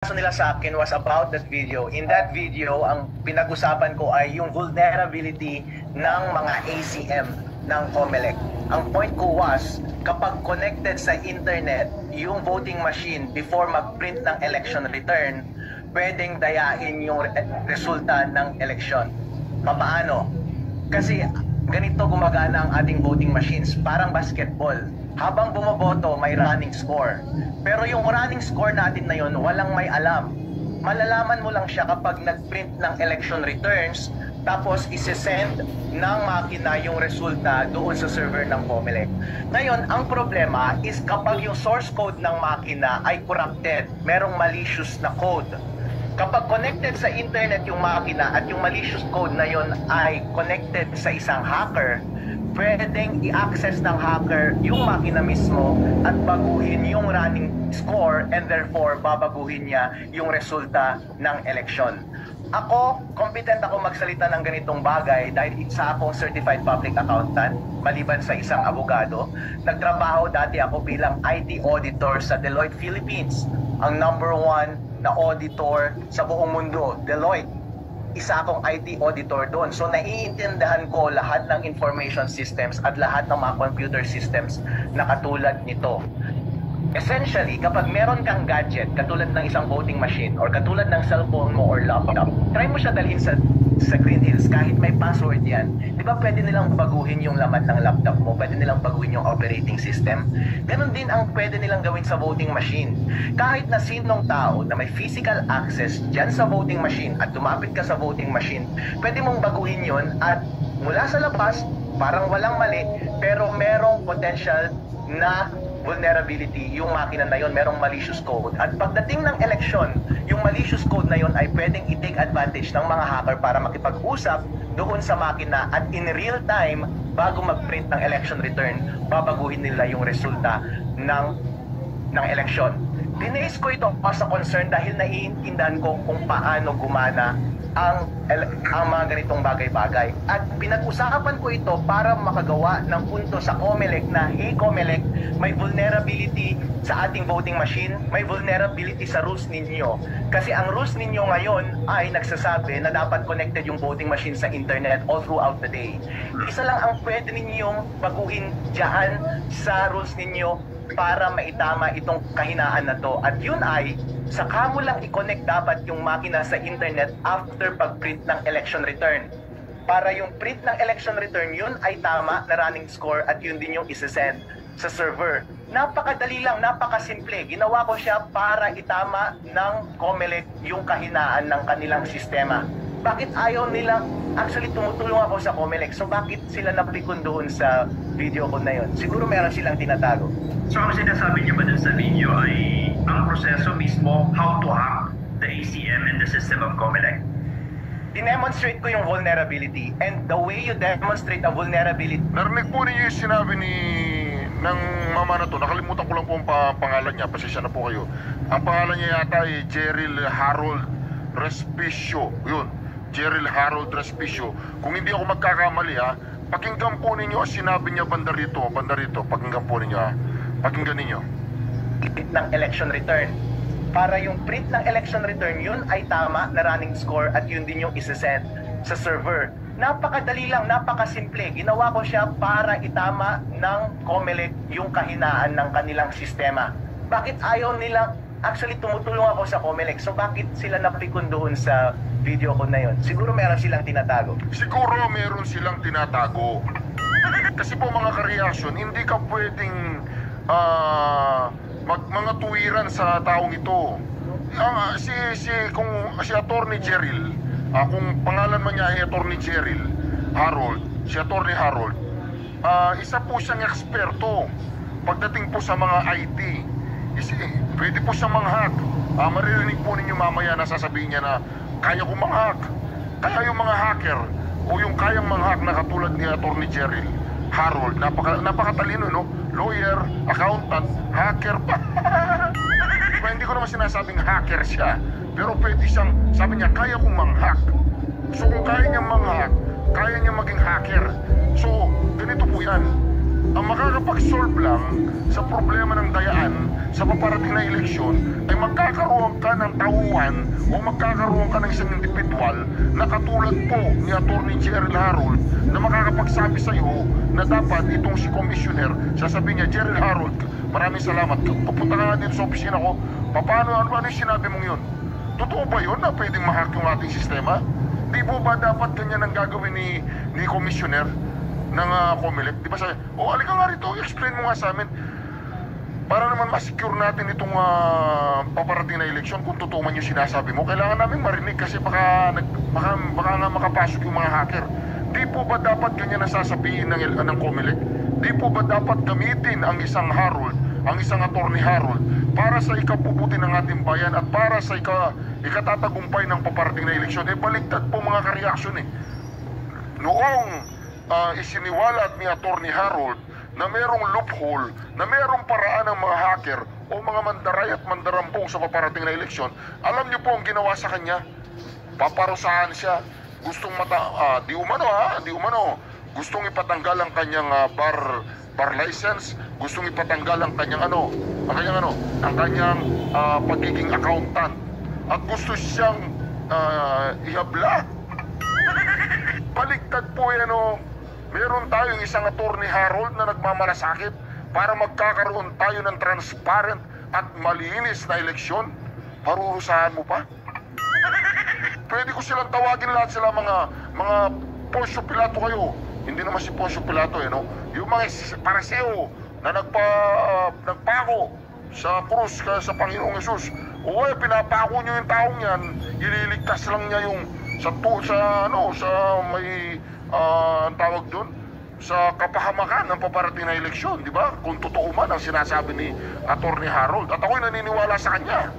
Nila sa akin was about that video. In that video, ang pinag-usapan ko ay yung vulnerability ng mga ACM ng COMELEC. Ang point ko was, kapag connected sa internet, yung voting machine before mag-print ng election return, pwedeng dayain yung resulta ng election. Paano? Kasi ganito gumagana ang ating voting machines, parang basketball. Habang bumoboto, may running score. Pero yung running score natin na yun, walang may alam. Malalaman mo lang siya kapag nag-print ng election returns, tapos isi-send ng makina yung resulta doon sa server ng COMELEC. Ngayon, ang problema is kapag yung source code ng makina ay corrupted, merong malicious na code. Kapag connected sa internet yung makina at yung malicious code na yun ay connected sa isang hacker, pwedeng i-access ng hacker yung makina mismo at baguhin yung running score and therefore babaguhin niya yung resulta ng eleksyon. Ako, competent ako magsalita ng ganitong bagay dahil isa akong certified public accountant, maliban sa isang abogado. Nagtrabaho dati ako bilang IT auditor sa Deloitte Philippines, ang #1 na auditor sa buong mundo, Deloitte. Isa akong IT auditor doon. So naiintindihan ko lahat ng information systems at lahat ng mga computer systems na katulad nito. Essentially, kapag meron kang gadget katulad ng isang voting machine or katulad ng cellphone mo or laptop, try mo siya dalhin sa Green Hills kahit may password yan. Di ba pwede nilang baguhin yung laman ng laptop mo? Pwede nilang baguhin yung operating system? Ganon din ang pwede nilang gawin sa voting machine. Kahit na sinong tao na may physical access dyan sa voting machine at lumapit ka sa voting machine, pwede mong baguhin yon at mula sa labas, parang walang mali, pero merong potential na vulnerability yung makina na yon, merong malicious code. At pagdating ng eleksyon, yung malicious code na yon ay pwedeng i-take advantage ng mga hacker para makipag-usap doon sa makina at in real time, bago mag-print ng election return, babaguhin nila yung resulta ng eleksyon. Dinais ko ito as a concern dahil naiintindihan ko kung paano gumana ang mga ganitong bagay-bagay. At pinag-usapan ko ito para makagawa ng punto sa COMELEC na, hey COMELEC, may vulnerability sa ating voting machine, may vulnerability sa rules ninyo. Kasi ang rules ninyo ngayon ay nagsasabi na dapat connected yung voting machine sa internet all throughout the day. Isa lang ang pwede ninyong baguhin dyan sa rules ninyo para maitama itong kahinaan na to. At yun ay, saka mo lang i-connect dapat yung makina sa internet after pag-print ng election return. Para yung print ng election return, yun ay tama na running score at yun din yung isa-send sa server. Napakadali lang, napakasimple. Ginawa ko siya para itama ng COMELEC yung kahinaan ng kanilang sistema. Bakit ayaw nila? Actually, tumutulong ako sa COMELEC. So bakit sila napikon doon sa video ko na yun? Siguro meron silang tinatago. So ang sinasabi niyo ba dun sa video ay ang proseso mismo, how to hack the ACM and the system of COMELEC? Dinemonstrate ko yung vulnerability, and the way you demonstrate a vulnerability. Narinig po ninyo yung sinabi ng mama na to, nakalimutan ko lang po ang pangalan niya, pasensya na po kayo. Ang pangalan niya yata ay Jeril Harold Respicio. Yun, Jeril Harold Respicio. Kung hindi ako magkakamali ha, pakinggan po ninyo ang sinabi niya banda rito, pakinggan po ninyo ha. Pakinggan ninyo. Ng election return. Para yung print ng election return, yun ay tama na running score at yun din yung isa-send sa server. Napakadali lang, napakasimple. Ginawa ko siya para itama ng COMELEC yung kahinaan ng kanilang sistema. Bakit ayaw nila? Actually, tumutulong ako sa COMELEC. So bakit sila napikon doon sa video ko na yun? Siguro meron silang tinatago. Siguro meron silang tinatago. Kasi po mga ka-reaction, hindi ka pwedeng mga tuwiran sa taong ito. Si Attorney Jeril, kung pangalan man niya ay Attorney Jeril Harold, si Attorney Harold, isa po siyang eksperto pagdating po sa mga IT. Pwede po siyang manghack. Maririnig po ninyo mamaya na sasabihin niya na kaya ko manghack. Kaya yung mga hacker o yung kayang manghack na katulad ni Attorney Jeril Harold, napakatalino, no? Lawyer, accountant, hacker pa. Diba, hindi ko naman sinasabing hacker siya, pero pwede siyang, sabi niya, kaya kong manghack. So kung kaya niyang manghack, kaya niyang maging hacker. So ganito po yan, ang makakapag-solve lang sa problema ng dayaan sa paparating na eleksyon ay magkakaroon ka ng tauhan o magkakaroon ka ng isang individual na katulad po ni Atty. Jerry Harold na makakapagsabi sa iyo na dapat itong si Commissioner, sasabihin niya, Jerry Harold, maraming salamat, papunta ka nga dito sa opisina ko, ano yung sinabi mong yun? Totoo ba yun na pwedeng mahack yung ating sistema? Di po ba dapat ganyan ang gagawin ni Commissioner ng COMELEC? Di ba sabi, alika nga rito, explain mo nga sa amin para naman ma-secure natin itong paparating na eleksyon. Kung totoo man yung sinasabi mo, kailangan namin marinig kasi baka nga makapasok yung mga hacker. Di po ba dapat ganyan ang sasabihin ng COMELEC? Di po ba dapat gamitin ang isang Harold, ang isang Atty. Harold para sa ikabubuti ng ating bayan at para sa ikatatagumpay ng paparating na eleksyon? Baliktad po mga kareaksyon Noong isiniwalat ni Atty. Harold na merong loophole, na merong paraan ng mga hacker o mga mandaray at mandarampong sa paparating na eleksyon, alam niyo po ang ginawa sa kanya? Paparusahan siya. Gustong di umano, gustong ipatanggal ang kanyang bar license, gustong ipatanggal ang kanyang pagiging accountant, at gusto siyang ihabla. Baligtad po meron tayong isang Atty. Harold na nagmamalasakit para magkakaroon tayo ng transparent at malinis na eleksyon. Parurusahan mo pa? Pwede ko silang tawagin lahat sila mga Poncio Pilato kayo. Hindi naman si Poncio Pilato Yung mga pariseo na nagpako sa krus sa Panginoong Hesus. Pinapako nyo yung taong yan, ililigtas lang niya yung ang tawag doon, sa kapahamakan ng paparating na eleksyon, di ba? Kung totoo man ang sinasabi ni Atty. Harold. At ako'y naniniwala sa kanya.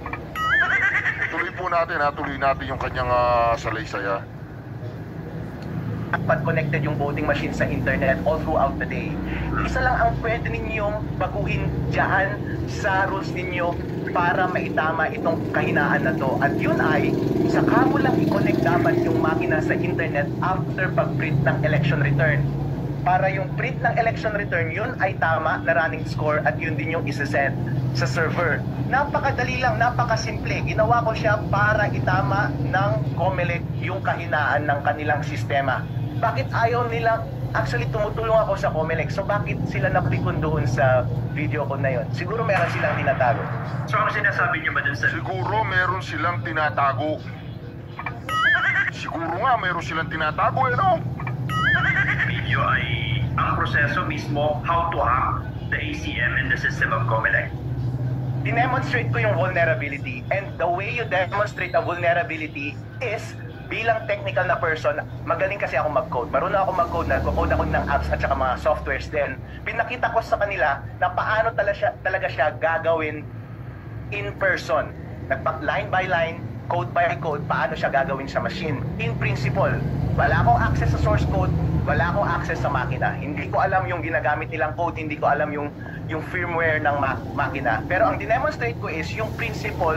Tuloy natin yung kanyang salaysay. Dapat connected yung voting machine sa internet all throughout the day. Isa lang ang pwede ninyong baguhin dyan sa rules ninyo para maitama itong kahinaan na to. At yun ay, saka mo lang i-connect dapat yung makina sa internet after pag-print ng election return. Para yung print ng election return, yun ay tama na running score at yun din yung isa-set sa server. Napakadali lang, napakasimple. Ginawa ko siya para itama ng COMELEC yung kahinaan ng kanilang sistema. Bakit ayaw nila? Actually, tumutulong ako sa COMELEC. So bakit sila napikon doon sa video ko na yun? Siguro meron silang tinatago. So ang sinasabi niyo ba dun sa... Siguro meron silang tinatago. Siguro nga meron silang tinatago video ay ang proseso mismo how to hack the ACM and the system of COMELEC. Dinemonstrate ko yung vulnerability, and the way you demonstrate a vulnerability is bilang technical na person, magaling kasi ako mag-code. Marunong ako mag-code, nag-code ako ng apps at saka mga softwares din. Pinakita ko sa kanila na paano talaga siya gagawin in person. Line by line, code by code, paano siya gagawin sa machine. In principle, wala akong access sa source code, wala akong access sa makina. Hindi ko alam yung ginagamit nilang code, hindi ko alam yung firmware ng makina. Pero ang dinemonstrate ko is yung principle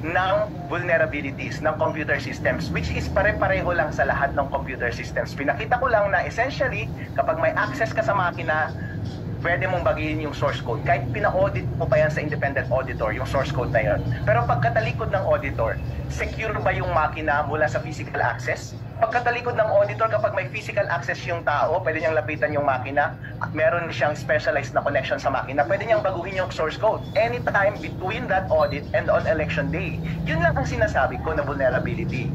ng vulnerabilities ng computer systems, which is pare-pareho lang sa lahat ng computer systems. Pinakita ko lang na essentially, kapag may access ka sa makina, pwede mong bagihin yung source code. Kahit pina-audit mo pa yan sa independent auditor, yung source code na yun. Pero pagkatalikod ng auditor, secure ba yung makina mula sa physical access? Pagkatalikod ng auditor, kapag may physical access yung tao, pwede niyang lapitan yung makina, at meron siyang specialized na connection sa makina, pwede niyang baguhin yung source code anytime between that audit and on election day. Yun lang ang sinasabi ko na vulnerability.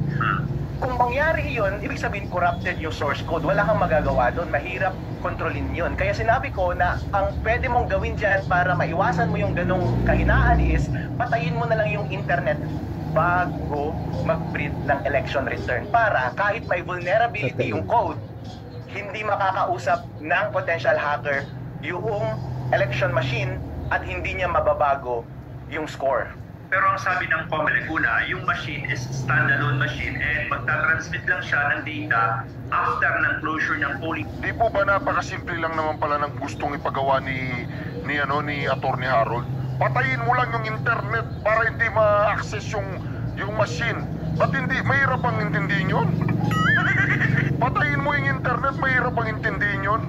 Kung mangyari yun, ibig sabihin corrupted yung source code. Wala kang magagawa doon. Mahirap kontrolin yun. Kaya sinabi ko na ang pwede mong gawin dyan para maiwasan mo yung ganong kahinaan is patayin mo na lang yung internet bago mag-print ng election return. Para kahit may vulnerability yung code, hindi makakausap ng potential hacker yung election machine at hindi niya mababago yung score. Pero ang sabi ng COMELEC una, yung machine is standalone machine and magta-transmit lang siya ng data after ng closure ng polling. Di po ba napakasimple lang naman pala ng gustong ipagawa ni Atty. Harold? Patayin mo lang yung internet para hindi ma-access yung machine. Ba't hindi? Mahirap ang intindihin yun? Patayin mo yung internet, mahirap ang intindihin yun?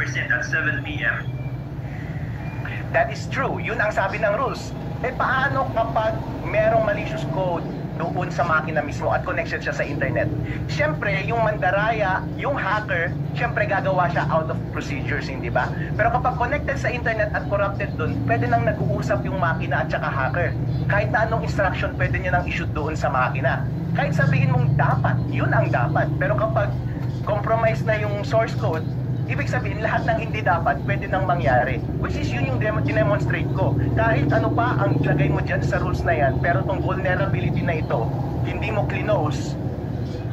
rescind at 7 p.m. That is true. Yun ang sabi ng rules. Paano kapag merong malicious code doon sa makina mismo at connection siya sa internet? Siyempre, yung mandaraya, yung hacker, siyempre gagawa siya out of procedures, hindi ba? Pero kapag connected sa internet at corrupted doon, pwede nang nag-uusap yung makina at saka hacker. Kahit na anong instruction, pwede niya nang i-shoot doon sa makina. Kahit sabihin mong dapat, yun ang dapat. Pero kapag compromise na yung source code, ibig sabihin, lahat ng hindi dapat pwede nang mangyari. Which is yun yung demonstrate ko. Kahit ano pa ang ilagay mo dyan sa rules na yan, pero itong vulnerability na ito, hindi mo clinose,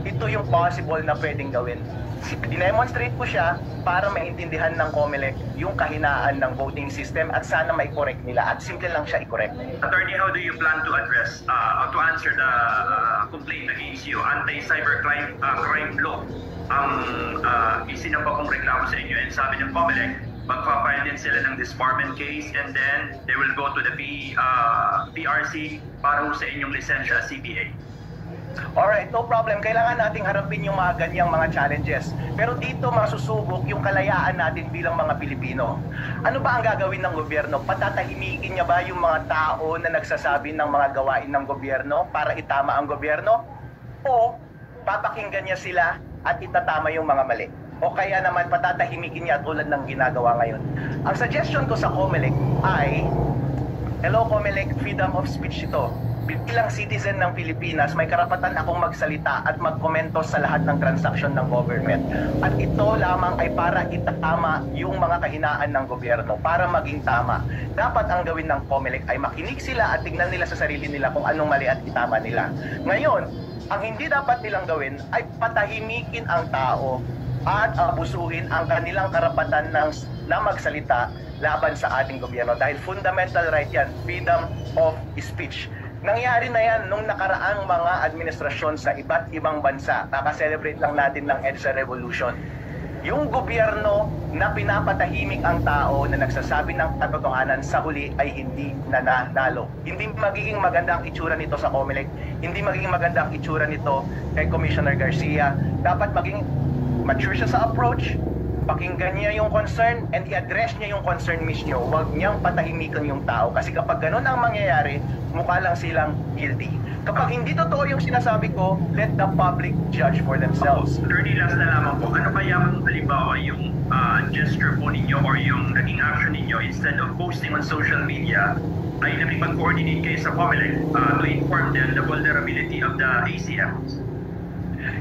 ito yung possible na pwedeng gawin. Dinemonstrate ko siya para maintindihan ng COMELEC yung kahinaan ng voting system at sana mai-correct nila at simple lang siya i-correct. Attorney, how do you plan to address, to answer the complaint against you? Anti-cybercrime crime law ang isinampa kong reklamo sa inyo, and sabi ng COMELEC, magpa-file din sila ng disbarment case and then they will go to the PRC para sa inyong lisensya CPA. Alright, no problem. Kailangan nating harapin yung mga ganyang mga challenges. Pero dito masusubok yung kalayaan natin bilang mga Pilipino. Ano ba ang gagawin ng gobyerno? Patatahimikin niya ba yung mga tao na nagsasabi ng mga gawain ng gobyerno para itama ang gobyerno? O papakinggan niya sila at itatama yung mga mali? O kaya naman patatahimikin niya tulad ng ginagawa ngayon? Ang suggestion ko sa COMELEC ay, hello COMELEC, freedom of speech ito. Bilang citizen ng Pilipinas, may karapatan akong magsalita at magkomento sa lahat ng transaksyon ng government. At ito lamang ay para itatama yung mga kahinaan ng gobyerno, para maging tama. Dapat ang gawin ng COMELEC ay makinig sila at tignan nila sa sarili nila kung anong mali at itama nila. Ngayon, ang hindi dapat nilang gawin ay patahimikin ang tao at abusuhin ang kanilang karapatan na magsalita laban sa ating gobyerno. Dahil fundamental right yan, freedom of speech. Nangyari na yan nung nakaraang mga administrasyon sa iba't ibang bansa. Nakaka-celebrate lang natin ng EDSA Revolution. Yung gobyerno na pinapatahimik ang tao na nagsasabi ng katotohanan sa huli ay hindi nanalo. Hindi magiging maganda ang itsura nito sa COMELEC. Hindi magiging maganda ang itsura nito kay Commissioner Garcia. Dapat maging mature siya sa approach, pakinggan niya yung concern and i-address niya yung concern mismo. Huwag niyang patahimikan yung tao kasi kapag ganun ang mangyayari, mukha lang silang guilty. Kapag hindi totoo yung sinasabi ko, let the public judge for themselves. Attorney, last na lamang po, ano kaya kung halimbawa yung gesture po ninyo or yung naging action ninyo instead of posting on social media ay nakipag-coordinate kayo sa COMELEC to inform them the vulnerability of the ACMs?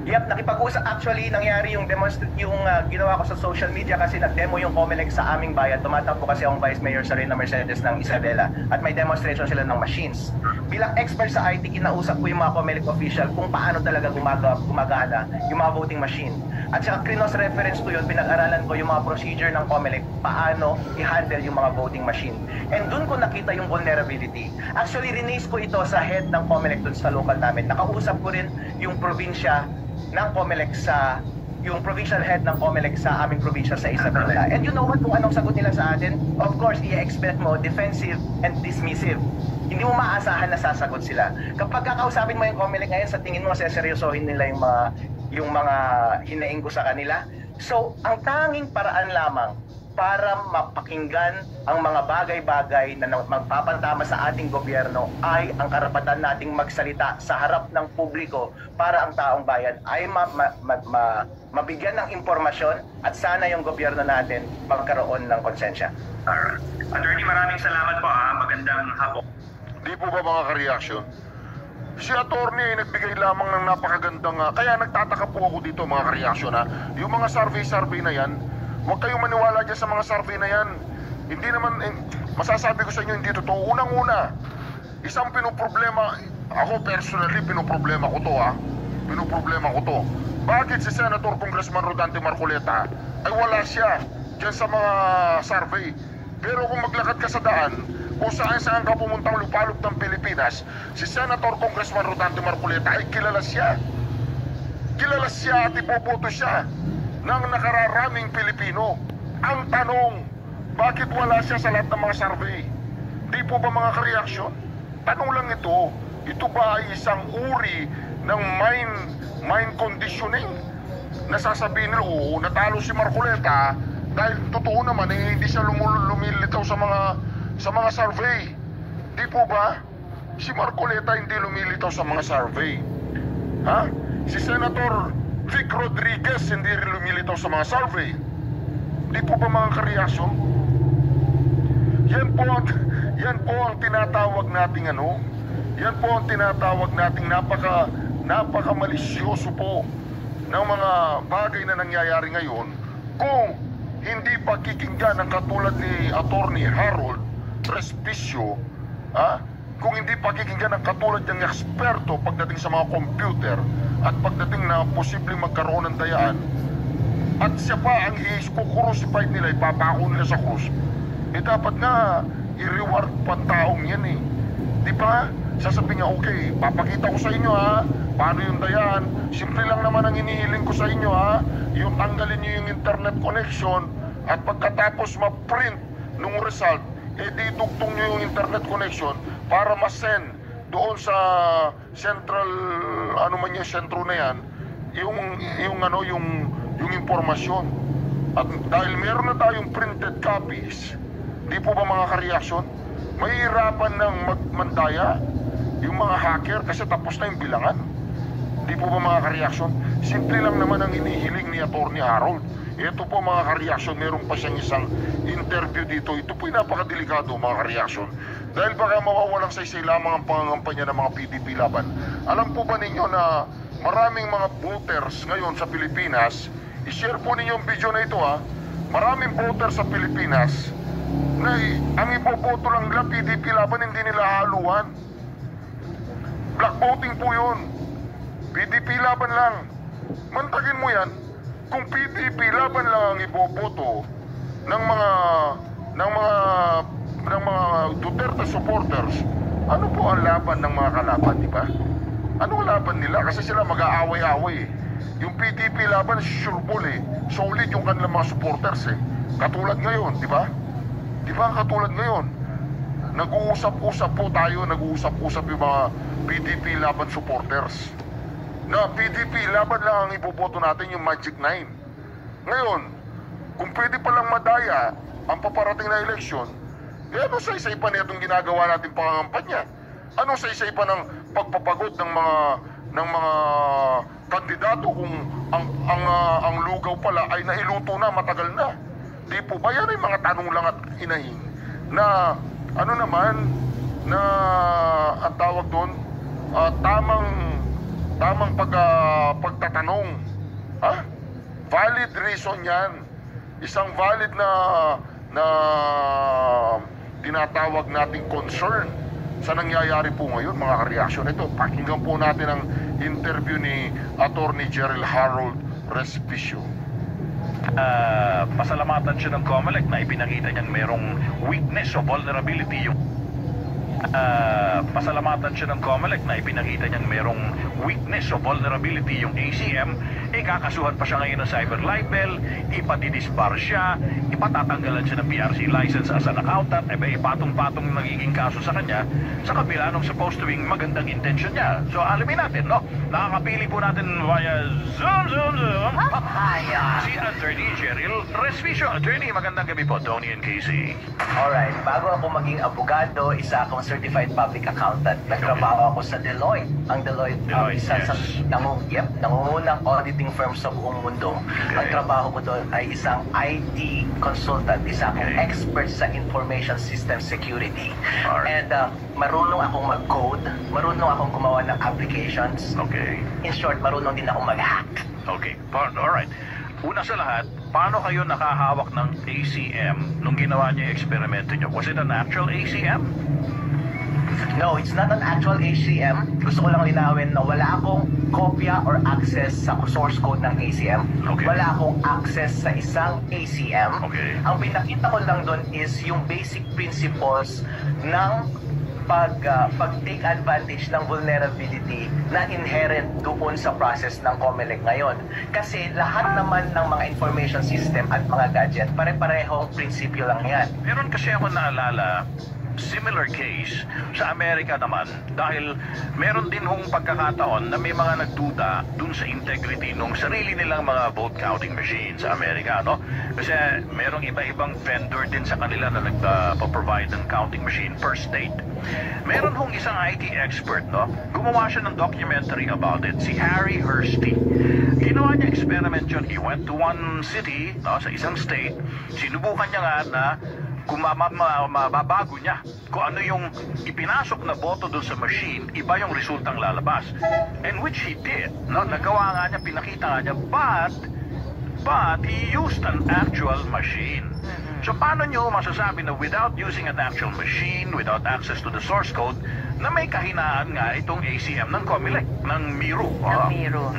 Yep, nakipag-usap. Actually, nangyari yung ginawa ko sa social media kasi nag-demo yung COMELEC sa aming bayan. Tumatakbo kasi akong Vice Mayor Serena Mercedes ng Isabela at may demonstration sila ng machines. Bilang expert sa IT, kinausap ko yung mga COMELEC official kung paano talaga gumagana yung mga voting machine. At saka cross-reference ko yun, pinag-aralan ko yung mga procedure ng COMELEC, paano i-handle yung mga voting machine. And dun ko nakita yung vulnerability. Actually, release ko ito sa head ng COMELEC dun sa local namin. Nakausap ko rin yung probinsya ng COMELEC yung provincial head ng COMELEC sa aming probinsya sa Isabela. And you know what, kung anong sagot nila sa atin? Of course, i-expect mo defensive and dismissive. Hindi mo maaasahan na sasagot sila. Kapag kakausapin mo yung COMELEC ngayon, sa tingin mo seryosohin nila yung mga hinaing ko sa kanila. So, ang tanging paraan lamang para mapakinggan ang mga bagay-bagay na magpapantama sa ating gobyerno ay ang karapatan nating magsalita sa harap ng publiko para ang taong bayan ay mabigyan ng impormasyon at sana yung gobyerno natin magkaroon ng konsensya. Alright. Attorney, maraming salamat po. Magandang hapon. Di po ba mga ka-reaction? Si attorney ay nagbigay lamang ng napakagandang... kaya nagtataka po ako dito mga ka-reaction yung mga survey na yan, huwag kayong maniwala dyan sa mga survey na yan. Hindi naman, masasabi ko sa inyo, hindi totoo. Unang-una, isang pinoproblema, ako personally, pinoproblema ko to Pinoproblema ko to. Bakit si Senator Congressman Rodante Marcoleta ay wala siya dyan sa mga survey? Pero kung maglakad ka sa daan, kung saan ka pumuntang lupalop ng Pilipinas, si Senator Congressman Rodante Marcoleta ay kilala siya. Kilala siya at ipoboto siya ng nakararaming Pilipino. Ang tanong, bakit wala siya sa lahat ng mga survey? Di po ba mga ka-reaction? Tanong lang ito, ito ba ay isang uri ng mind conditioning? Nasasabihin nila, oo, natalo si Marcoleta Dahil totoo naman, hindi siya lumilitaw sa mga survey. Di po ba? Si Marcoleta hindi lumilitaw sa mga survey. Ha? Si Senator Vic Rodriguez hindi rin lumilitaw sa mga survey. Di po ba mga kareaksyon? Yan po ang tinatawag nating ano? Yan po ang tinatawag nating napaka malisyoso po ng mga bagay na nangyayari ngayon kung hindi pakikinggan ng katulad ni Attorney Harold Respicio, kung hindi pakikinggan ng katulad ng eksperto pagdating sa mga computer at pagdating na posibleng magkaroon ng dayaan, at siya pa ang i-crucified nila, ipapako nila sa krus, dapat nga i-reward pa taong yan eh. Di ba? Sasabihin nga, okay, papakita ko sa inyo paano yung dayaan. Simple lang naman ang inihiling ko sa inyo yung tanggalin nyo yung internet connection at pagkatapos ma-print nung result, didugtong nyo yung internet connection para ma-send doon sa central, ano man yung sentro na yan, yung impormasyon. At dahil meron na tayong printed copies, di po ba mga kareaksyon, mahihirapan ng magmandaya yung mga hacker kasi tapos na yung bilangan. Di po ba mga kareaksyon? Simple lang naman ang inihiling ni Attorney Harold. Ito po mga kareaksyon, meron pa siyang isang interview dito. Ito po yung napakadelikado mga kareaksyon. Dahil baka mawawalang saysay lamang ang pangangampanya ng mga PDP laban. Alam po ba ninyo na maraming mga voters ngayon sa Pilipinas, i-share po ninyo ang video na ito maraming voters sa Pilipinas na ang iboboto lang nila PDP laban, hindi nila haluan. Black voting po yun. PDP laban lang. Mantagin mo yan. Kung PDP laban lang ang iboboto ng mga Duterte supporters, ano po ang laban ng mga kalaban, di ba? Ano ang laban nila? Kasi sila mag-aaway-away. Yung PDP laban, sure ball solid yung kanilang mga supporters Katulad ngayon, di ba? Di ba katulad ngayon? Nag-uusap-usap po tayo, nag-uusap-usap yung mga PDP laban supporters. Na PDP laban lang ang ipoboto natin, yung Magic 9. Ngayon, kung pwede palang madaya ang paparating na eleksyon, ano sa isa pa nitong ginagawa natin pangangampanya? Ano sa isa pa ng pagpapagod ng mga kandidato kung ang lugaw pala ay nailuto na, matagal na? Di po ba yan ay mga tanong lang at inahing na ano naman na ang tawag doon tamang pagtatanong. Valid reason yan. Isang valid na tinatawag nating concern sa nangyayari po ngayon mga kareaksyon. Ito, pakinggan po natin ang interview ni Attorney General Harold Respicio. Pasalamatan siya ng COMELEC na ipinakita niyang merong weakness o vulnerability yung pasalamatan siya ng COMELEC na ipinakita niyang merong weakness o vulnerability yung ACM, kakasuhan pa siya ngayon ng cyber libel, ipatidisbar siya, ipatatanggalan siya ng PRC license as an accountant, ipatong-patong nagiging kaso sa kanya sa kabila nung supposed to being magandang intention niya. So alamin natin, no? Nakakapili po natin via Zoom si Attorney Cheryl Respicio. Attorney, magandang gabi po, Tony and Casey. Alright, bago ako maging abogado, isa akong certified public accountant. Nagtrabaho ako sa Deloitte. Ang Deloitte, isa sa nangungunang auditing firm sa buong mundo. Ang trabaho ko doon ay isang IT consultant. Isa akong expert sa information system security. And marunong akong mag-code, marunong akong gumawa ng applications. In short, marunong din akong mag-hack. Alright. Una sa lahat, paano kayo nakahawak ng ACM nung ginawa niyo yung eksperimento niyo? Was it an actual ACM? No, it's not an actual ACM. Gusto ko lang linawin na wala akong kopya or access sa source code ng ACM. Wala akong access sa isang ACM. Ang pinakita ko lang doon is yung basic principles ng pag-take advantage ng vulnerability na inherent doon sa process ng COMELEC ngayon. Kasi lahat naman ng mga information system at mga gadget, pare-parehong prinsipyo lang yan. Meron kasi ako naalala, similar case sa Amerika naman dahil meron din hong pagkakataon na may mga nagduda dun sa integrity ng sarili nilang mga vote counting machines sa Amerika, no? Kasi merong iba-ibang vendor din sa kanila na nagpa-provide ng counting machine per state. Meron hong isang IT expert, no? Gumawa siya ng documentary about it, si Harry Hursty. Ginawa niya experiment yun. He went to one city, no, sa isang state. Sinubukan niya nga na kung mababago niya kung ano yung ipinasok na boto doon sa machine, iba yung resultang lalabas. And which he did. No? Nagawa nga niya, pinakita nga niya, but he used an actual machine. So paano nyo masasabi na without using an actual machine, without access to the source code, na may kahinaan nga itong ACM ng COMELEC, ng Miro? Ng Miro.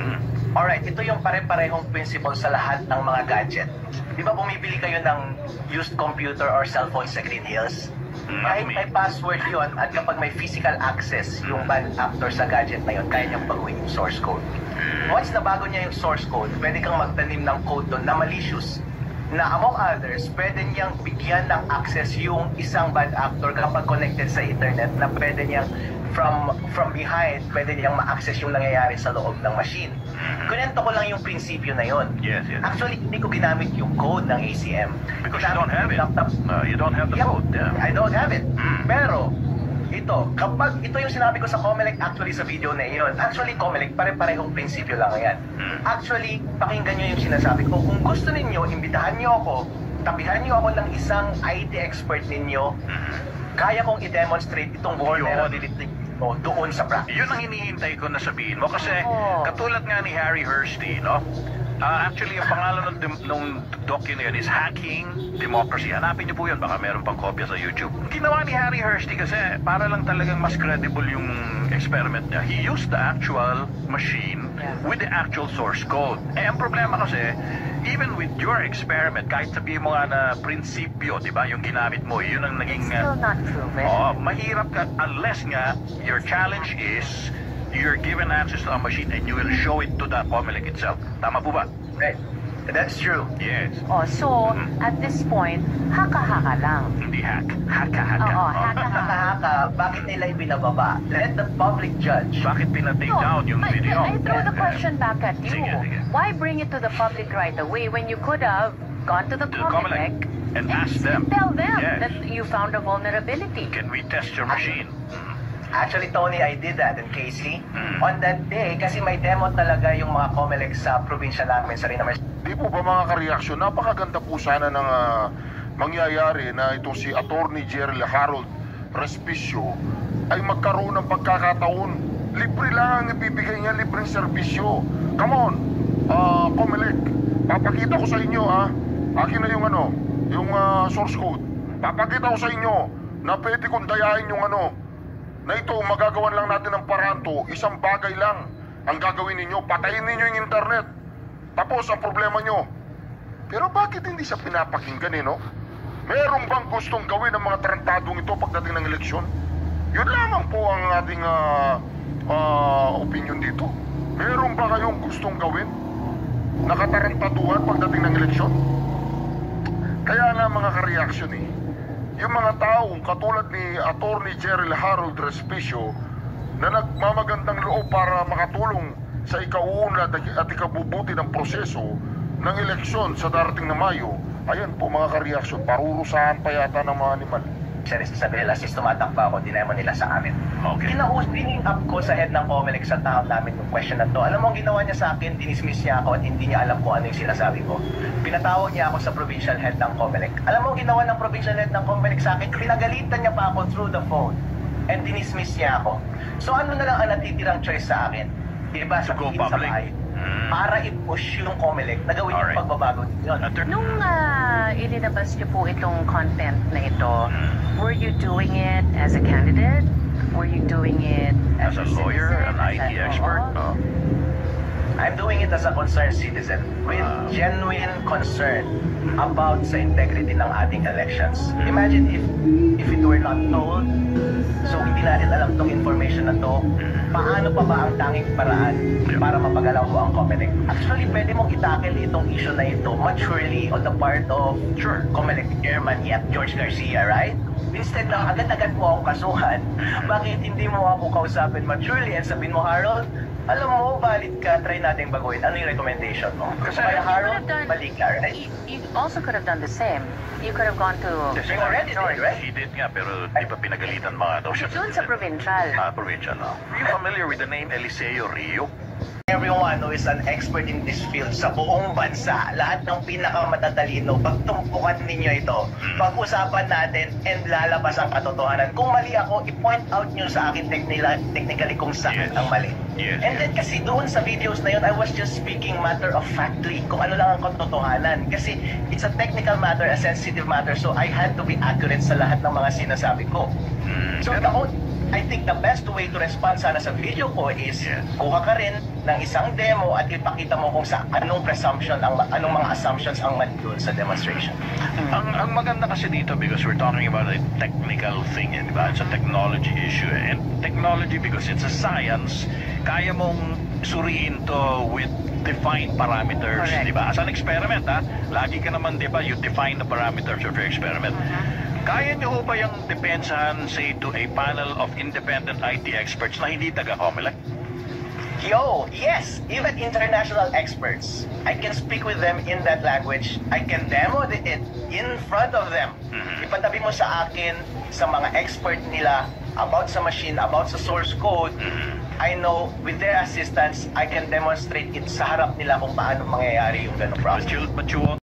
Alright, ito yung pare-parehong principle sa lahat ng mga gadget. Di ba bumibili kayo ng used computer or cellphone sa Green Hills? Kahit may password yon at kapag may physical access yung bad actor sa gadget na yun, kaya niyang baguhin yung source code. Once na bago niya yung source code, pwede kang magtanim ng code doon na malicious. Na among others, pwede niyang bigyan ng access yung isang bad actor kapag connected sa internet na pwede niyang from behind, pwede niyang ma-access yung nangyayari sa loob ng machine. Kunento ko lang yung prinsipyo na yon. Yes. Actually, hindi ko ginamit yung code ng ACM. Because you don't have it. You don't have the Yep, code. Yeah. I don't have it. Pero, kapag ito yung sinabi ko sa COMELEC actually sa video na iyon, actually COMELEC, pare-parehong prinsipyo lang yan. Actually, pakinggan nyo yung sinasabi ko. Kung gusto ninyo, imbitahan nyo ako, tabihan nyo ako ng isang IT expert ninyo, kaya kong i-demonstrate itong vulnerability doon sa practice. Yun ang hinihintay ko na sabihin mo kasi katulad nga ni Harry Hursty, no? Actually, yung pangalan ng docu na yun is Hacking Democracy. Hanapin niyo po yun, baka meron pang kopya sa YouTube. Ginawa ni Harry Hursty kasi para lang talagang mas credible yung experiment niya. He used the actual machine with the actual source code. Ang problema kasi, even with your experiment, kahit sabihin mo nga na prinsipyo, di ba, yung ginamit mo, yun ang naging... Still not proven. Mahirap ka unless nga your challenge is you're given access to a machine and you will show it to the COMELEC itself. Tama po ba? Right. That's true. Yes. So, at this point, haka-haka lang. Hindi hack. Haka-haka. Oo, haka-haka. Haka-haka, bakit nila ibinababa? Let the public judge. Bakit pinatake down yung video? I throw the question back at you. Sige. Why bring it to the public right away when you could have gone to the COMELEC and ask them. tell them Yes. that you found a vulnerability? Can we test your machine? Actually, Tony, I did that in Casey. On that day, kasi may demo talaga yung mga COMELEC sa probinsya namin sa Rina. Di po ba mga kareaksyon, napakaganda po sana ng mangyayari na itong si Attorney Jerry Harold Respicio ay magkaroon ng pagkakataon. Libre lang ang ibibigay niya, libreng serbisyo. Come on, COMELEC, papakita ko sa inyo akin na yung yung source code. Papakita ko sa inyo na pwede kong dayain yung na ito, magagawan lang natin ng paraan to, isang bagay lang ang gagawin ninyo, patayin ninyo yung internet. Tapos ang problema nyo. Pero bakit hindi siya pinapakinggan no? Meron bang gustong gawin ng mga tarantadong ito pagdating ng eleksyon? Yun lamang po ang ating opinion dito. Meron ba kayong gustong gawin na katarantaduhan pagdating ng eleksyon? Kaya nga mga ka-reaction yung mga taong katulad ni Attorney Jerry Harold Respicio na nagmamagandang loob para makatulong sa ikauunlad at ikabubuti ng proseso ng eleksyon sa darating na Mayo, ayan po mga ka-reaction, parurusahan pa yata ng mga animal. Sabi nila, sis, tumatakpa ako, dinemo nila sa amin. Okay. Kinausapin up ko sa head ng COMELEC sa town namin yung question na to. Alam mo ang ginawa niya sa akin, dinismiss niya ako at hindi niya alam kung ano yung sinasabi ko. Pinatawag niya ako sa provincial head ng COMELEC. Alam mo ang ginawa ng provincial head ng COMELEC sa akin, pinagalitan niya pa ako through the phone and dinismiss niya ako. So ano na lang ang natitirang choice sa akin? Diba, To go sabihin sa public. bahay, para i-push yung COMELEC na gawin yung pagbabago yun. Nung ilinabas niyo po itong content na ito, were you doing it as a candidate? Were you doing it As a lawyer, citizen? an IT expert? I'm doing it as a concerned citizen with genuine concern about sa integrity ng ating elections. Imagine if it were not told So hindi natin alam tong information na to. Paano pa ba ang tanging paraan para mapagalaw mo ang Comelec? Actually, pwede mong itakil itong issue na ito maturely on the part of Comelec Chairman George Garcia, right? Instead na agad-agad mo akong kasuhan, bakit hindi mo ako kausapin maturely and sabihin mo, Harold, alam mo, valid ka, try natin baguhin. Ano yung recommendation mo? Kasi kaya Harold, mali ka, right? You also could have done the same. You could have gone to... You already did, right? He did nga, pero di pa pinagalitan mga daw siya. Doon sa provincial. Provincial, no? Are you familiar with the name Eliseo Rio? Everyone who is an expert in this field sa buong bansa, lahat ng pinakamatatalino, pagtumpukan ninyo ito, pag-usapan natin and lalabas ang katotohanan. Kung mali ako, i-point out nyo sa akin technically kung saan ang mali. And then kasi doon sa videos na yun, I was just speaking matter of factly kung ano lang ang katotohanan. Kasi it's a technical matter, a sensitive matter, so I had to be accurate sa lahat ng mga sinasabi ko. So I think the best way to respond sana sa video ko is kuha ka rin ng isang demo at ipakita mo kung sa anong presumption, anong mga assumptions ang mali doon sa demonstration. Ang maganda kasi dito, because we're talking about a technical thing, di ba? It's a technology issue. And technology, because it's a science, kaya mong suriin to with defined parameters, di ba? As an experiment, lagi ka naman, di ba, you define the parameters of your experiment. Kaya niyo ho ba yung depensahan, say, to a panel of independent IT experts na hindi taga-Comelec? Yes, even international experts. I can speak with them in that language. I can demo it in front of them. Ipatabi mo sa akin, sa mga expert nila, about sa machine, about sa source code. I know, with their assistance, I can demonstrate it sa harap nila kung paano mangyayari yung ganong process. But you won't